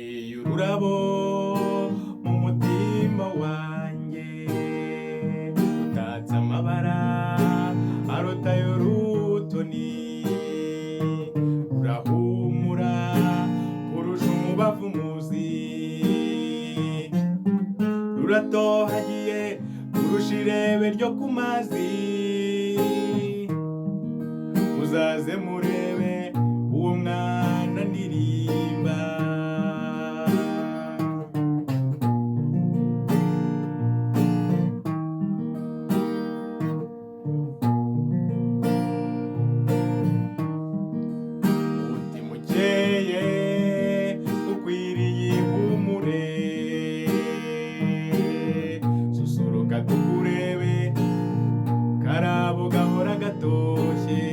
uteye ururabo mu mutima wanjye, utatse amabara arotayo rutoni, urahumura kurusha umubavu muzi, ruratohagiye kurusha irebe ryo ku mazi, uzaze murebe uwo mwana ndirimba. Umutima ukeye ukwiriye ihumure, susuruka tukurebe karabo gahora gatoshye,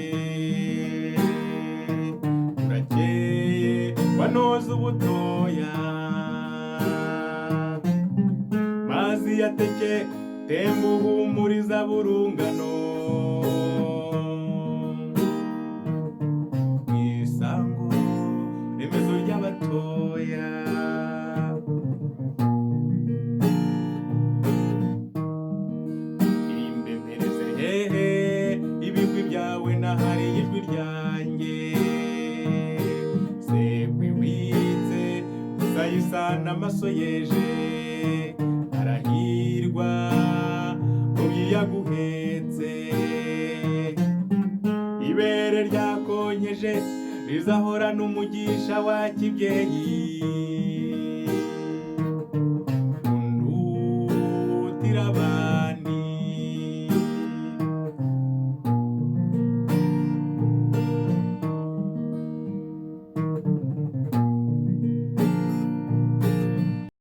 urakeye wanoza ubutoya, mazi yateke temba uhumuriza burungano, mwisango remezo ry'abatoya. Imbemereze hehe ibigwi byawe nahari ijwi ryanjye, sekwiwitse uzayisana amaso yeje, arahirwa yaguhetse, ibere ryakonkeje rizahorana umugisha wa kibyeyi.